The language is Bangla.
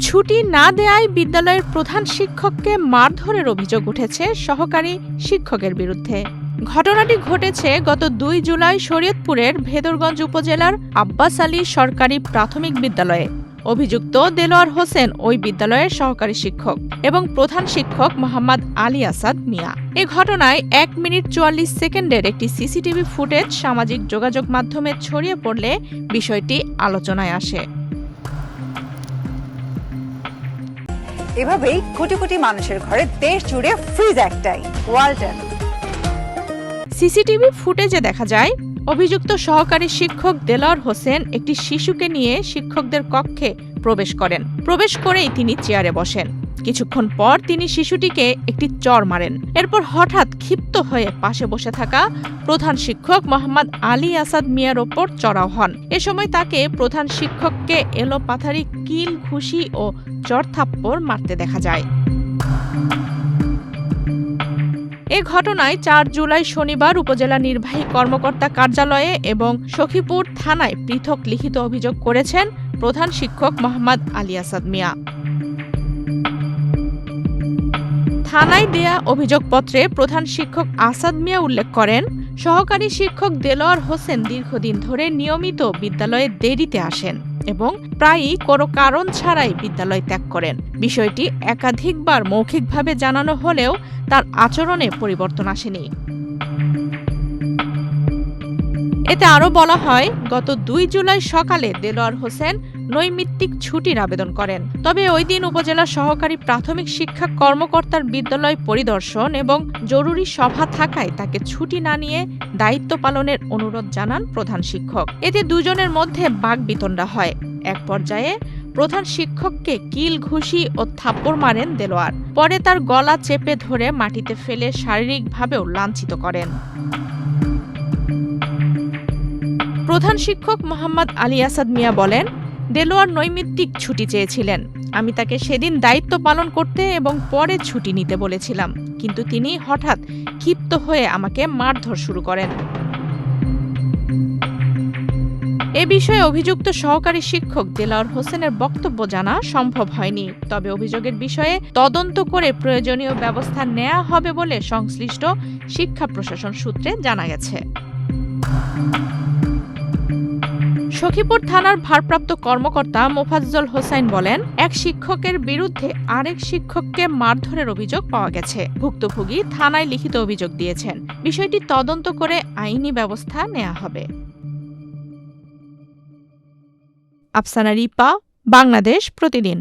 ছুটি না দেয়ায় বিদ্যালয়ের প্রধান শিক্ষককে মারধরের অভিযোগ উঠেছে সহকারী শিক্ষকের বিরুদ্ধে। ঘটনাটি ঘটেছে গত ২ জুলাই শরীয়তপুরের ভেদরগঞ্জ উপজেলার আব্বাস আলী সরকারি প্রাথমিক বিদ্যালয়ে। অভিযুক্ত দেলোয়ার হোসেন ওই বিদ্যালয়ের সহকারী শিক্ষক এবং প্রধান শিক্ষক মোহাম্মদ আলী আসাদ মিয়া। এ ঘটনায় ১ মিনিট ৪৪ সেকেন্ডের একটি সিসিটিভি ফুটেজ সামাজিক যোগাযোগ মাধ্যমে ছড়িয়ে পড়লে বিষয়টি আলোচনায় আসে। এভাবেই কোটি কোটি মানুষের ঘরে দেশ জুড়ে ফ্রিজ একটাই, ওয়ালটন। সিসিটিভি ফুটেজে দেখা যায় অভিযুক্ত সহকারী শিক্ষক দেলোয়ার হোসেন একটি শিশুকে নিয়ে শিক্ষকদের কক্ষে প্রবেশ করেই তিনি চেয়ারে বসেন। কিছুক্ষণ পর তিনি শিশুটিকে একটি চড় মারেন। এরপর হঠাৎ ক্ষিপ্ত হয়ে পাশে বসে থাকা প্রধান শিক্ষক মোহাম্মদ আলী আসাদ মিয়ার ওপর চড়াও হন। এ সময় তাকে প্রধান শিক্ষককে এলোপাথারি কিল, ঘুষি ও চড়-থাপ্পড় মারতে দেখা যায়। এ ঘটনায় ৪ জুলাই শনিবার উপজেলা নির্বাহী কর্মকর্তা কার্যালয়ে এবং সখীপুর থানায় পৃথক লিখিত অভিযোগ করেছেন প্রধান শিক্ষক মোহাম্মদ আলী আসাদ মিয়া। থানায় দেয়া অভিযোগপত্রে প্রধান শিক্ষক আসাদ মিয়া উল্লেখ করেন, সহকারী শিক্ষক দেলোয়ার হোসেন দীর্ঘদিন ধরে নিয়মিত বিদ্যালয়ে দেরিতে আসেন এবং প্রায়ই কোনো কারণ ছাড়াই বিদ্যালয় ত্যাগ করেন। বিষয়টি একাধিকবার মৌখিকভাবে জানানো হলেও তার আচরণে পরিবর্তন আসেনি। এতে আরও বলা হয়, গত ২ জুলাই সকালে দেলোয়ার হোসেন নৈমিত্তিক ছুটির আবেদন করেন। তবে ওই দিন উপজেলা সহকারী প্রাথমিক শিক্ষা কর্মকর্তার বিদ্যালয় পরিদর্শন এবং জরুরি সভা থাকায় তাকে ছুটি না নিয়ে দায়িত্ব পালনের অনুরোধ জানান প্রধান শিক্ষক। এতে দুজনের মধ্যে বাকবিতণ্ডা হয়। এক পর্যায়ে প্রধান শিক্ষককে কিল, ঘুষি ও থাপ্পড় মারেন দেলোয়ার। পরে তার গলা চেপে ধরে মাটিতে ফেলে শারীরিকভাবেও লাঞ্ছিত করেন। প্রধান শিক্ষক মোহাম্মদ আলী আসাদ মিয়া বলেন, দেলোয়ার নৈমিত্তিক ছুটি চেয়েছিলেন। আমি তাকে সেদিন দায়িত্ব পালন করতে এবং পরে ছুটি নিতে বলেছিলাম, কিন্তু তিনি হঠাৎ ক্ষিপ্ত হয়ে আমাকে মারধর শুরু করেন। এ বিষয়ে অভিযুক্ত সহকারী শিক্ষক দেলোয়ার হোসেনের বক্তব্য জানা সম্ভব হয়নি। তবে অভিযোগের বিষয়ে তদন্ত করে প্রয়োজনীয় ব্যবস্থা নেওয়া হবে বলে সংশ্লিষ্ট শিক্ষা প্রশাসন সূত্রে জানা গেছে। সখীপুর থানার ভারপ্রাপ্ত কর্মকর্তা মোফাজ্জল হোসাইন বলেন, এক শিক্ষকের বিরুদ্ধে আরেক শিক্ষককে মারধরের অভিযোগ পাওয়া গেছে। ভুক্তভোগী থানায় লিখিত অভিযোগ দিয়েছেন। বিষয়টি তদন্ত করে আইনি ব্যবস্থা নেওয়া হবে। আফসানা রিপা, বাংলাদেশ প্রতিদিন।